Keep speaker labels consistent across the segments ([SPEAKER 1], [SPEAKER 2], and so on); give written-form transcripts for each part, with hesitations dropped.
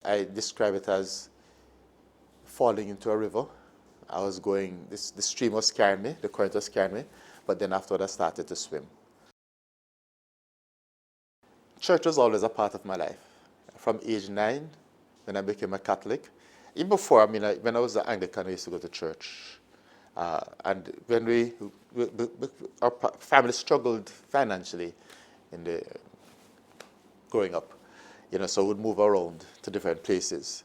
[SPEAKER 1] I describe it as falling into a river. I was going, the stream was carrying me, the current was carrying me, but then afterward I started to swim. Church was always a part of my life. From age 9, when I became a Catholic. Even before, when I was an Anglican, I used to go to church. And when our family struggled financially growing up, so we'd move around to different places.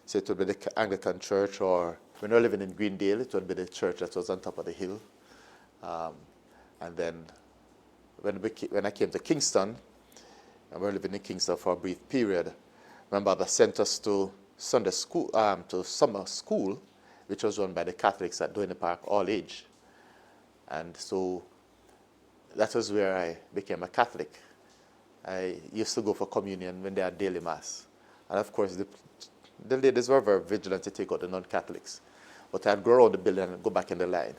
[SPEAKER 1] So it would be the Anglican church, or when we were living in Greendale, it would be the church that was on top of the hill. And then when I came to Kingston, and we were living in Kingston for a brief period, my mother sent us to Sunday school, to summer school, which was run by the Catholics at Doyne Park, all age. And so that was where I became a Catholic. I used to go for communion when they had daily mass. And of course, the ladies were very vigilant to take out the non-Catholics. But I'd go around the building and go back in the line.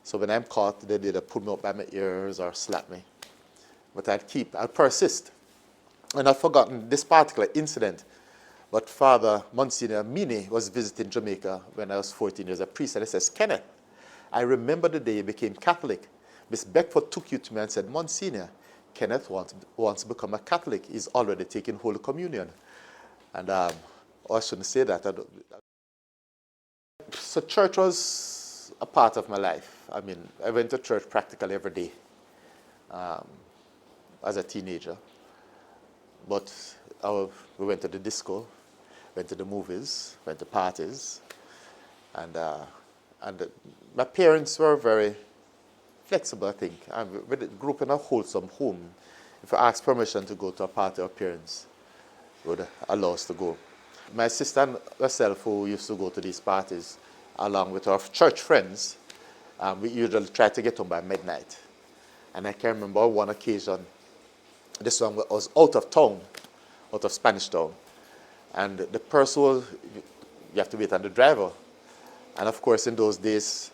[SPEAKER 1] So when I'm caught, they either pull me up by my ears or slap me. But I'd persist. And I've forgotten this particular incident. But Father Monsignor Mine was visiting Jamaica when I was 14 years a priest. And he says, Kenneth, I remember the day you became Catholic. Miss Beckford took you to me and said, Monsignor, Kenneth wants to become a Catholic. He's already taken Holy Communion. And I shouldn't say that. So church was a part of my life. I went to church practically every day as a teenager. But we went to the disco, went to the movies, went to parties. And my parents were very flexible, I think. We grew up in a wholesome home. If I asked permission to go to a party or parents would allow us to go. My sister and myself, who used to go to these parties, along with our church friends, we usually tried to get home by midnight. And I can remember one occasion, this one was out of town, out of Spanish Town. And the person was, you have to wait on the driver. And of course, in those days,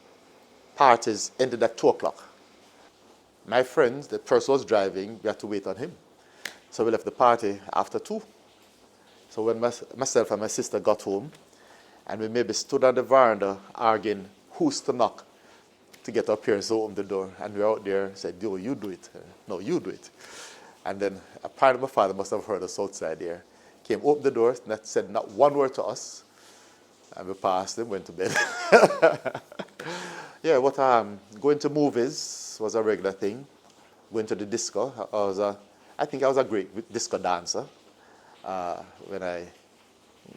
[SPEAKER 1] parties ended at 2 o'clock. My friends, the person was driving, we had to wait on him. So we left the party after 2. So when myself and my sister got home, and we maybe stood on the veranda arguing who's to knock to get our parents to open the door. And we were out there, said, "Yo, you do it." "No, you do it." And then apparently my father must have heard us outside there. Came, opened the door, said not one word to us. And we passed him, went to bed. Yeah, but going to movies was a regular thing. Going to the disco, I think I was a great disco dancer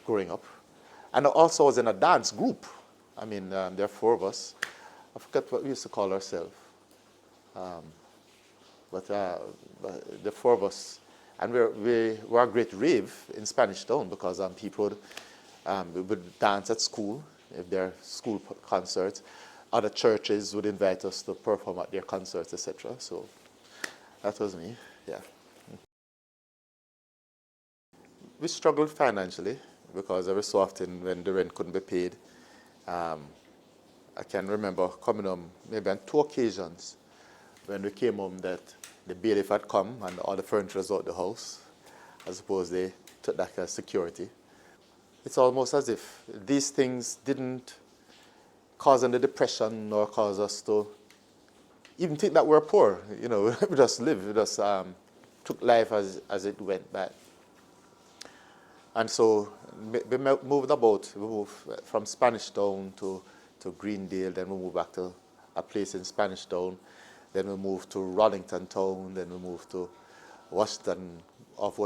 [SPEAKER 1] growing up. And I also was in a dance group. There are 4 of us. I forget what we used to call ourselves. But the 4 of us, and we were a great rave in Spanish Town because people would dance at school, if there are school concerts. Other churches would invite us to perform at their concerts, etc. So that was me, yeah. We struggled financially because every so often when the rent couldn't be paid, I can remember coming home maybe on 2 occasions when we came home that the bailiff had come and all the furniture was out the house. I suppose they took that as security. It's almost as if these things didn't cause any depression or cause us to even think that we're poor. We just lived, we just took life as it went by. And so we moved about. We moved from Spanish Town to Greendale, then we moved back to a place in Spanish Town. Then we moved to Rollington Town, then we moved to Washington, off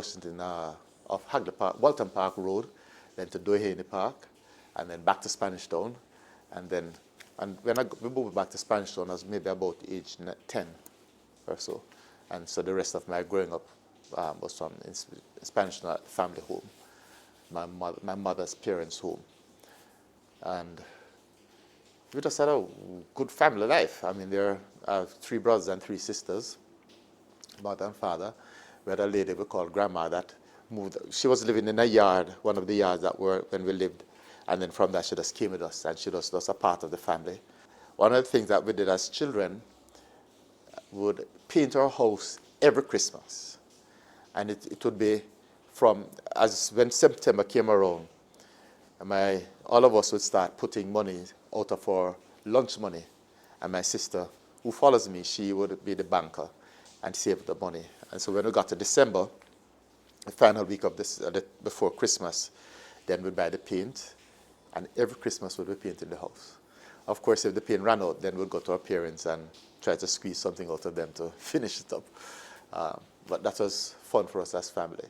[SPEAKER 1] Hagley Park, Walton Park Road, then to Doyne Park, and then back to Spanish Town. And when we moved back to Spanish Town, I was maybe about age 10 or so. And so the rest of my growing up was from Spanish Town family home, my mother's parents' home. And we just had a good family life. There are 3 brothers and 3 sisters, mother and father. We had a lady we called Grandma that moved. She was living in a yard, one of the yards that were when we lived. And then from that, she just came with us, and she was a part of the family. One of the things that we did as children would paint our house every Christmas. And it would be when September came around, all of us would start putting money out of our lunch money. And my sister, who follows me, she would be the banker and save the money. And so when we got to December, the final week of before Christmas, then we'd buy the paint, and every Christmas we'd be painting the house. Of course, if the paint ran out, then we'd go to our parents and try to squeeze something out of them to finish it up. But that was fun for us as family.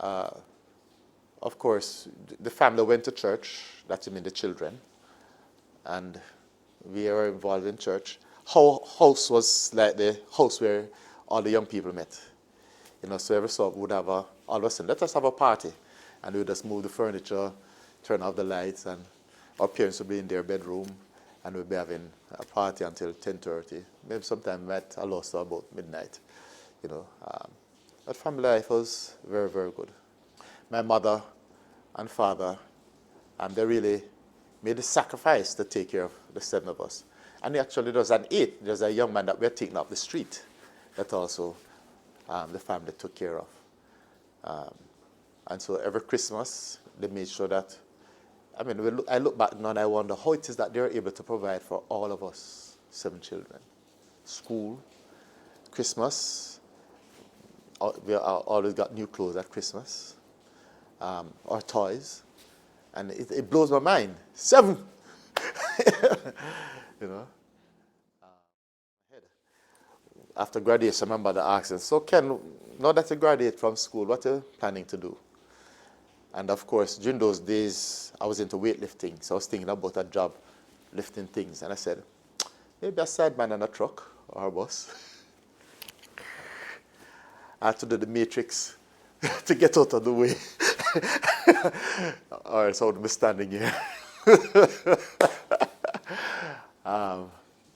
[SPEAKER 1] Of course, the family went to church, that means the children, and we were involved in church. House was like the house where all the young people met. So every sort would have all of a sudden, let us have a party. And we would just move the furniture, turn off the lights, and our parents would be in their bedroom, and we'd be having a party until 10:30. Maybe sometime met a loss about midnight. But family life was very, very good. My mother and father, they really made a sacrifice to take care of the 7 of us. And actually there was an 8. There was a young man that we were taking up the street that also the family took care of. And so every Christmas, they made sure that, I look back now and I wonder how it is that they're able to provide for all of us, 7 children. School, Christmas, we always got new clothes at Christmas, or toys, and it blows my mind. 7! After graduation, my mother asked, so Ken, now that you graduate from school, what are you planning to do? And of course, during those days, I was into weightlifting, so I was thinking about a job lifting things. And I said, maybe a sideman on a truck or a bus. I had to do the matrix to get out of the way. Or else I would be standing here.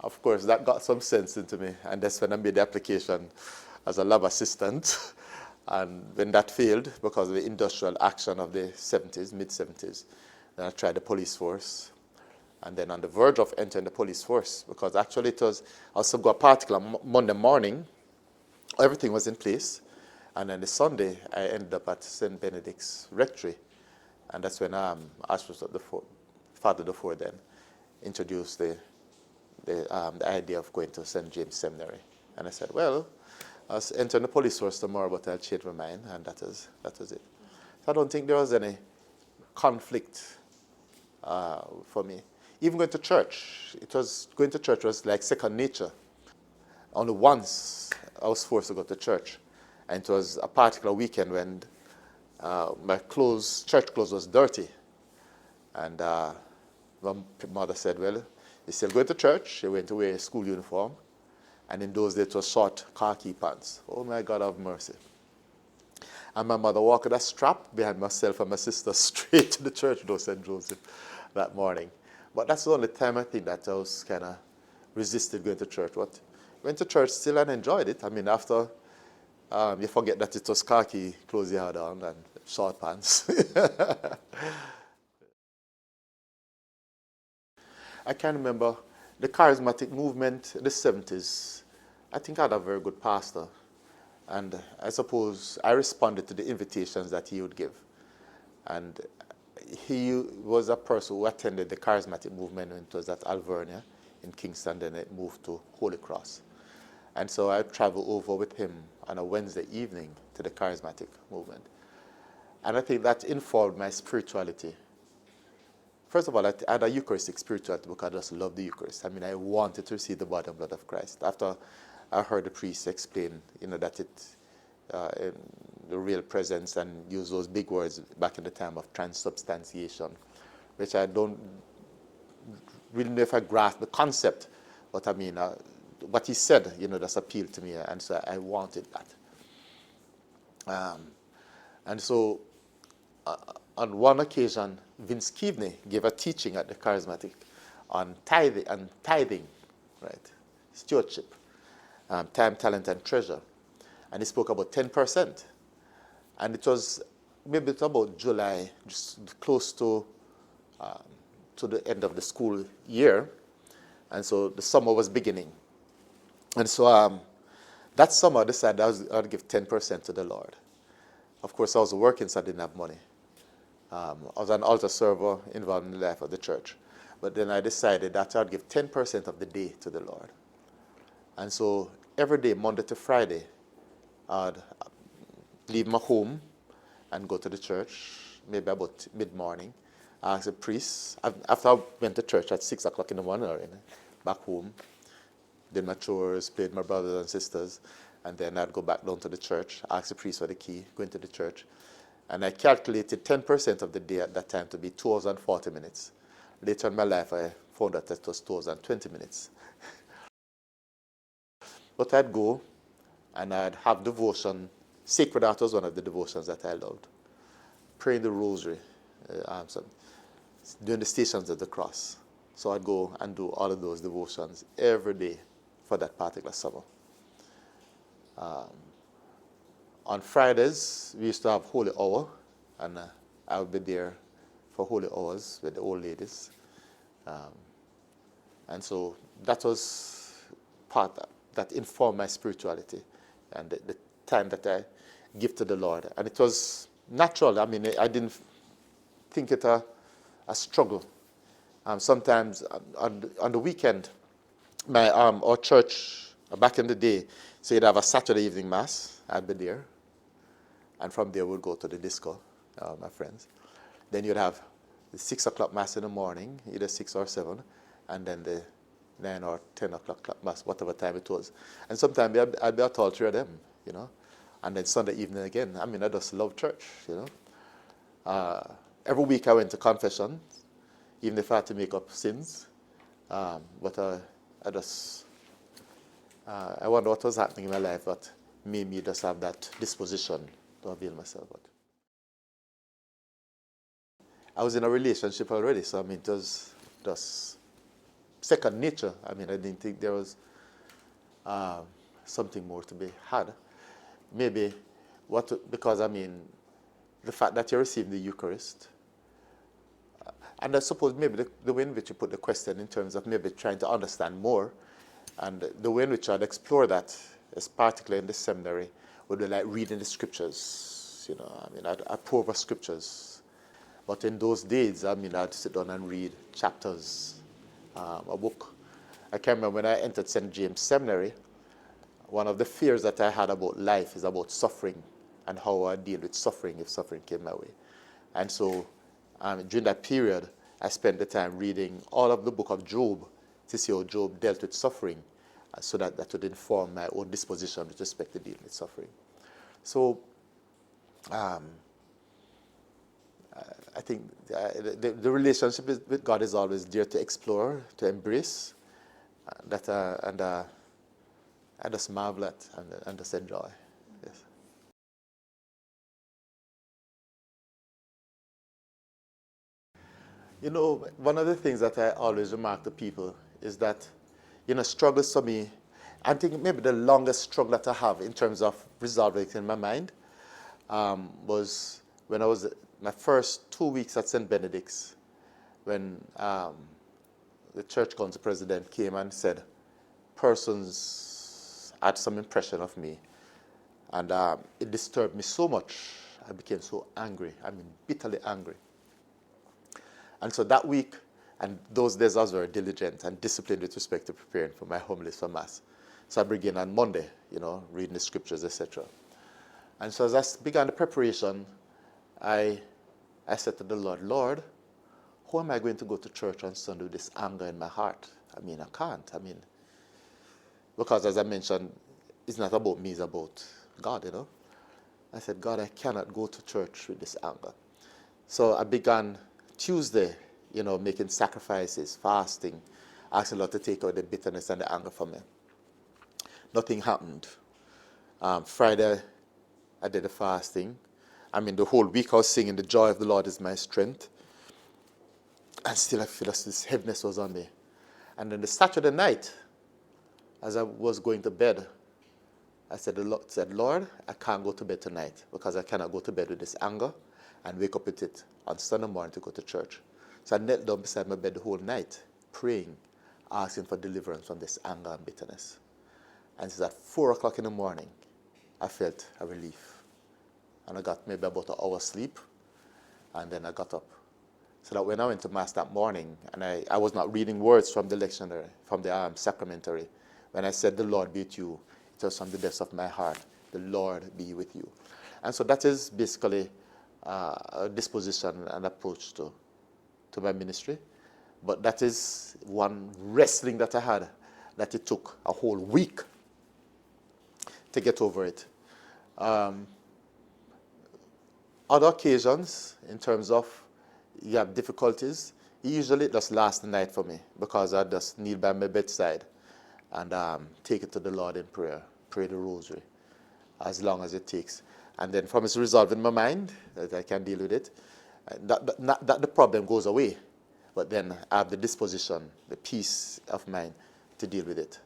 [SPEAKER 1] Of course, that got some sense into me, and that's when I made the application as a lab assistant. And when that failed, because of the industrial action of the 70s, mid-70s, then I tried the police force. And then on the verge of entering the police force, because actually I also got a particular Monday morning, everything was in place. And then the Sunday, I ended up at St. Benedict's Rectory. And that's when Archbishop Father Dufour then introduced the idea of going to St. James Seminary. And I said, well, I was entering the police force tomorrow, but I'll change my mind, and that was it. So I don't think there was any conflict for me. Even going to church, going to church was like second nature. Only once I was forced to go to church, and it was a particular weekend when my church clothes was dirty. And my mother said, well, you still going to church, you went to wear a school uniform, and in those days it was short khaki pants. Oh my God, have mercy. And my mother walked with a strap behind myself and my sister straight to the church door, St. Joseph, that morning. But that's the only time I think that I was kind of resisted going to church. But went to church still and enjoyed it. After you forget that it was khaki clothes you had on and short pants. I can remember the charismatic movement in the 70s. I think I had a very good pastor. And I suppose I responded to the invitations that he would give. And he was a person who attended the charismatic movement when it was at Alvernia in Kingston, then it moved to Holy Cross. And so I traveled over with him on a Wednesday evening to the charismatic movement. And I think that informed my spirituality. First of all, I had a Eucharistic spirituality because I just loved the Eucharist. I wanted to receive the body and blood of Christ. After I heard the priest explain, that in the real presence, and use those big words back in the time of transubstantiation, which I don't really know if I grasp the concept, but what he said, just appealed to me, and so I wanted that. And so, on one occasion, Vince Keaveney gave a teaching at the Charismatic on tithing, right? Stewardship, time, talent, and treasure. And he spoke about 10%. And it was maybe about July, just close to the end of the school year. And so the summer was beginning. And so that summer I decided I would give 10% to the Lord. Of course, I was working, so I didn't have money. I was an altar server involved in the life of the church. But then I decided that I'd give 10% of the day to the Lord. And so every day, Monday to Friday, I'd leave my home and go to the church, maybe about mid-morning. I asked the priest, after I went to church at 6 o'clock in the morning, back home, did my chores, played my brothers and sisters, and then I'd go back down to the church, ask the priest for the key, go into the church. And I calculated 10% of the day at that time to be 2 hours and 40 minutes. Later in my life, I found that it was 2 hours and 20 minutes. But I'd go and I'd have devotion. Sacred Heart was one of the devotions that I loved. Praying the rosary, doing the Stations of the Cross. So I'd go and do all of those devotions every day for that particular summer. On Fridays, we used to have Holy Hour, and I would be there for Holy Hours with the old ladies. And so that was part that informed my spirituality and the time that I give to the Lord. And it was natural. I mean, I didn't think it a struggle. Sometimes on the weekend, our church, back in the day, so you'd have a Saturday evening mass. I'd be there. And from there, we'd go to the disco, my friends. Then you'd have the 6 o'clock mass in the morning, either 6 or 7, and then the 9 or 10 o'clock mass, whatever time it was. And sometimes I'd be at all 3 of them, you know. And then Sunday evening again. I mean, I just love church, you know. Every week I went to confession, even if I had to make up sins. But I wonder what was happening in my life that made me just have that disposition to avail myself. But I was in a relationship already, so I mean, it was just second nature. I mean, I didn't think there was something more to be had. Maybe because I mean, the fact that you're receiving the Eucharist, and I suppose maybe the way in which you put the question in terms of maybe trying to understand more, and the way in which I'd explore that, is particularly in the seminary, would be like reading the scriptures. You know, I mean, I'd pour over scriptures. But in those days, I mean, I'd sit down and read chapters, a book. I can remember when I entered St. James Seminary, one of the fears that I had about life is about suffering and how I deal with suffering if suffering came my way. And so during that period, I spent the time reading all of the book of Job to see how Job dealt with suffering, so that would inform my own disposition with respect to dealing with suffering. So I think the relationship with God is always there to explore, to embrace, and I just marvel at and just enjoy. Yes. You know, one of the things that I always remark to people is that, you know, struggles for me, I think maybe the longest struggle that I have in terms of resolving it in my mind was when I was my first 2 weeks at St. Benedict's, when the church council president came and said, persons had some impression of me. And it disturbed me so much, I became so angry, I mean, bitterly angry. And so that week, and those days I was very diligent and disciplined with respect to preparing for my homilies for Mass. So I began on Monday, you know, reading the scriptures, etc. And so as I began the preparation, I said to the Lord, Lord, how am I going to go to church on Sunday with this anger in my heart? I mean, I can't. I mean, because as I mentioned, it's not about me, it's about God, you know. I said, God, I cannot go to church with this anger. So I began Tuesday, you know, making sacrifices, fasting, asking the Lord to take out the bitterness and the anger from me. Nothing happened. Friday, I did the fasting. I mean, the whole week I was singing, the joy of the Lord is my strength. And still I feel this heaviness was on me. And then the Saturday night, as I was going to bed, I said, Lord, I can't go to bed tonight because I cannot go to bed with this anger and wake up with it on Sunday morning to go to church. So I knelt down beside my bed the whole night, praying, asking for deliverance from this anger and bitterness. And it was at 4 o'clock in the morning, I felt a relief. and I got maybe about an hour's sleep, and then I got up. So that when I went to Mass that morning, and I was not reading words from the lectionary, from the sacramentary, when I said, "The Lord be with you," it was from the depths of my heart, "The Lord be with you." And so that is basically a disposition and approach to my ministry. But that is one wrestling that I had, that it took a whole week to get over it. Other occasions, in terms of you have difficulties, usually it just lasts the night for me, because I just kneel by my bedside and take it to the Lord in prayer, pray the rosary, as long as it takes. And then from it's resolved in my mind that I can deal with it, that the problem goes away, but then I have the disposition, the peace of mind to deal with it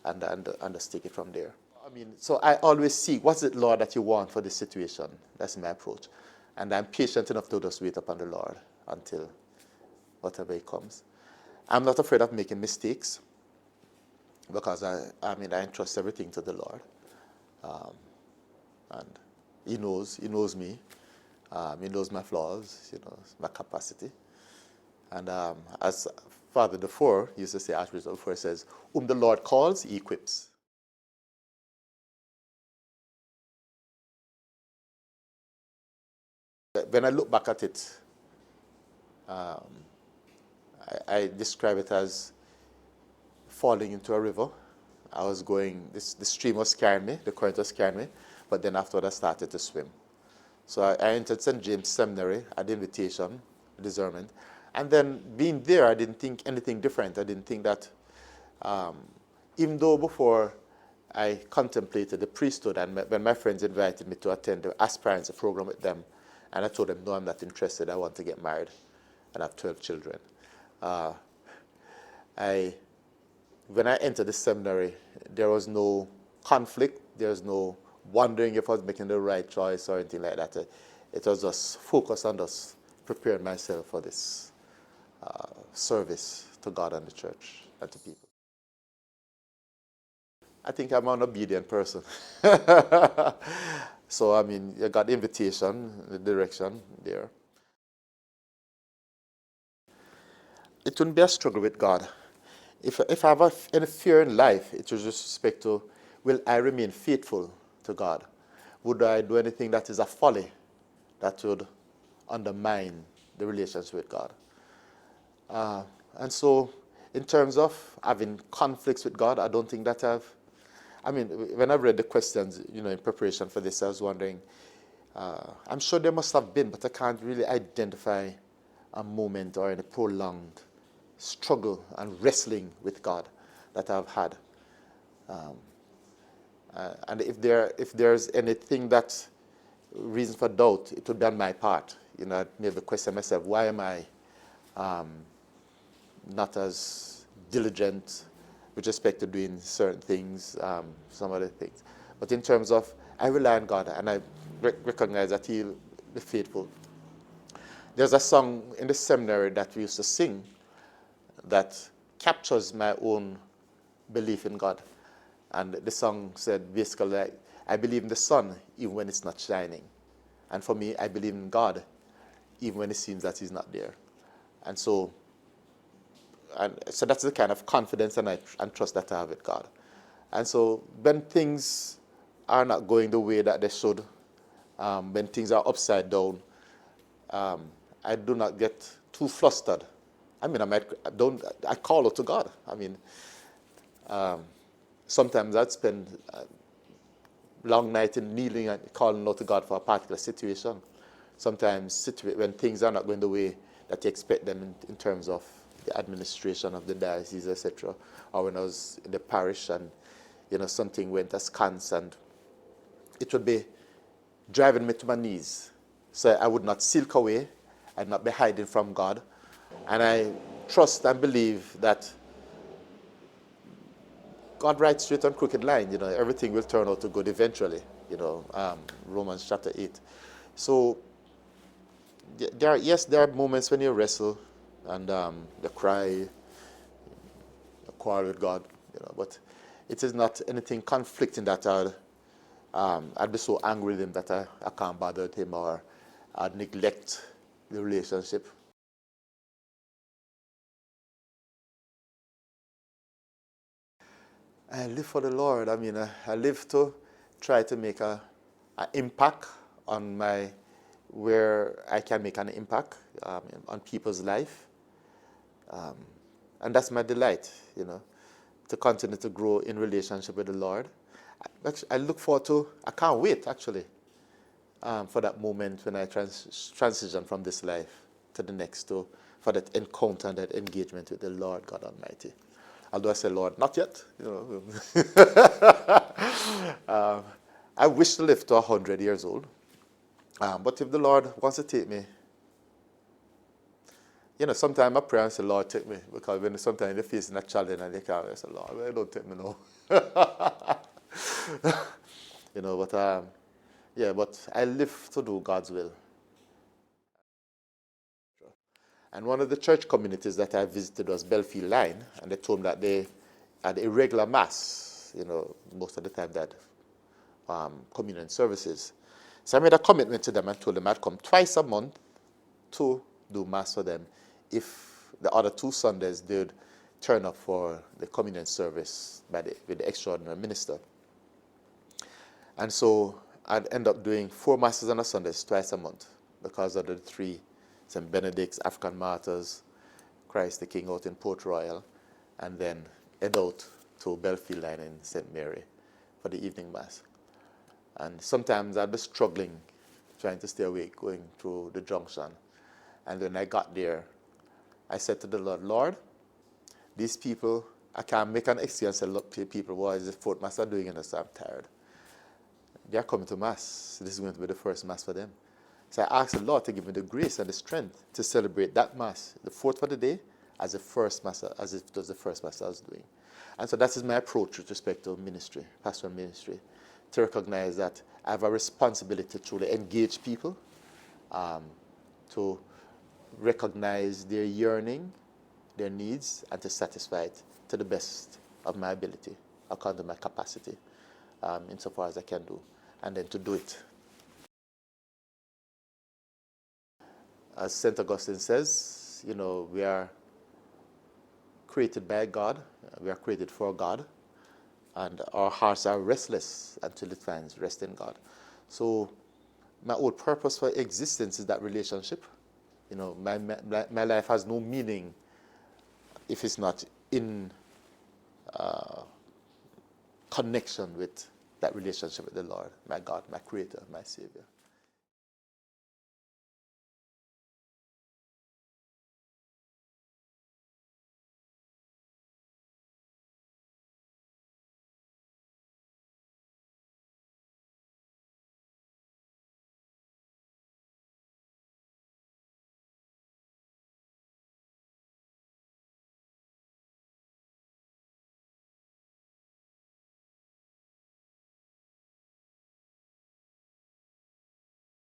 [SPEAKER 1] and just take it from there. I mean, so I always seek, what's it, Lord, that you want for this situation? That's my approach. And I'm patient enough to just wait upon the Lord until whatever it comes. I'm not afraid of making mistakes, because I entrust everything to the Lord. And He knows me. He knows my flaws, He knows my capacity. And as Father Dufour used to say, Archbishop Dufour says, "Whom the Lord calls, He equips." When I look back at it, I describe it as falling into a river. I was going, the stream was carrying me, the current was carrying me, but then afterward I started to swim. So I entered St. James Seminary at the invitation, discernment, and then being there, I didn't think anything different. I didn't think that, even though before I contemplated the priesthood, and when my friends invited me to attend the aspirants program with them, and I told them, no, I'm not interested, I want to get married, and I have 12 children. When I entered the seminary, there was no conflict, there was no wondering if I was making the right choice or anything like that. It was just focused on just preparing myself for this service to God and the church and to people. I think I'm an obedient person. So, I mean, you got the invitation, the direction there. It wouldn't be a struggle with God. If I have any fear in life, it was with respect to, will I remain faithful to God? Would I do anything that is a folly that would undermine the relationship with God? And so, in terms of having conflicts with God, I don't think that when I've read the questions, in preparation for this, I was wondering, I'm sure there must have been, but I can't really identify a moment or any prolonged struggle and wrestling with God that I've had. And if there's anything that's reason for doubt, it would be on my part. I maybe question myself, why am I not as diligent with respect to doing certain things, some other things. But in terms of, I rely on God, and I recognize that He'll be faithful. There's a song in the seminary that we used to sing that captures my own belief in God. And the song said basically, I believe in the sun even when it's not shining. And for me, I believe in God even when it seems that He's not there. And so that's the kind of confidence and trust that I have with God. And so when things are not going the way that they should, when things are upside down, I do not get too flustered. I call out to God. Sometimes I'd spend a long night in kneeling and calling out to God for a particular situation. Sometimes when things are not going the way that you expect them in terms of the administration of the diocese, etc., or when I was in the parish and something went askance, and it would be driving me to my knees. So I would not silk away, I'd not be hiding from God, and I trust and believe that God writes straight on crooked line. Everything will turn out to good eventually. Romans chapter 8. So there are moments when you wrestle and you cry, you quarrel with God, but it is not anything conflicting that I'd I'd be so angry with him that I can't bother with him, or I'd neglect the relationship. I live for the Lord. I mean, I live to try to make an impact on where I can make an impact on people's life. And that's my delight, to continue to grow in relationship with the Lord. I look forward to, I can't wait actually, for that moment when I transition from this life to the next, for that encounter and that engagement with the Lord God Almighty. Although I say, Lord, not yet. I wish to live to 100 years old. But if the Lord wants to take me, sometimes I pray and say, Lord, take me. Because when sometimes they're facing a challenge and they can't, I say, Lord, well, don't take me now. But I live to do God's will. And one of the church communities that I visited was Belfield Line, and they told me that they had a regular mass, most of the time that communion services. So I made a commitment to them and told them I'd come twice a month to do mass for them if the other 2 Sundays they'd turn up for the communion service with the extraordinary minister. And so I'd end up doing 4 masses on a Sunday twice a month because of the 3 St. Benedict's, African Martyrs, Christ the King out in Port Royal, and then head out to Belfield Line in St. Mary for the evening mass. And sometimes I'd be struggling, trying to stay awake, going through the junction. And when I got there, I said to the Lord, Lord, these people, I can't make an excuse and say, look, people, what is the 4th mass I'm doing? And I said, I'm tired. They're coming to mass. This is going to be the first mass for them. So I asked the Lord to give me the grace and the strength to celebrate that mass, the 4th for the day, as the first mass, as if it was the first mass I was doing. And so that is my approach with respect to ministry, pastoral ministry, to recognize that I have a responsibility to truly engage people, to recognize their yearning, their needs, and to satisfy it to the best of my ability, according to my capacity, insofar as I can do, and then to do it. As St. Augustine says, we are created by God, we are created for God, and our hearts are restless until it finds rest in God. So my whole purpose for existence is that relationship. My life has no meaning if it's not in connection with that relationship with the Lord, my God, my Creator, my Savior.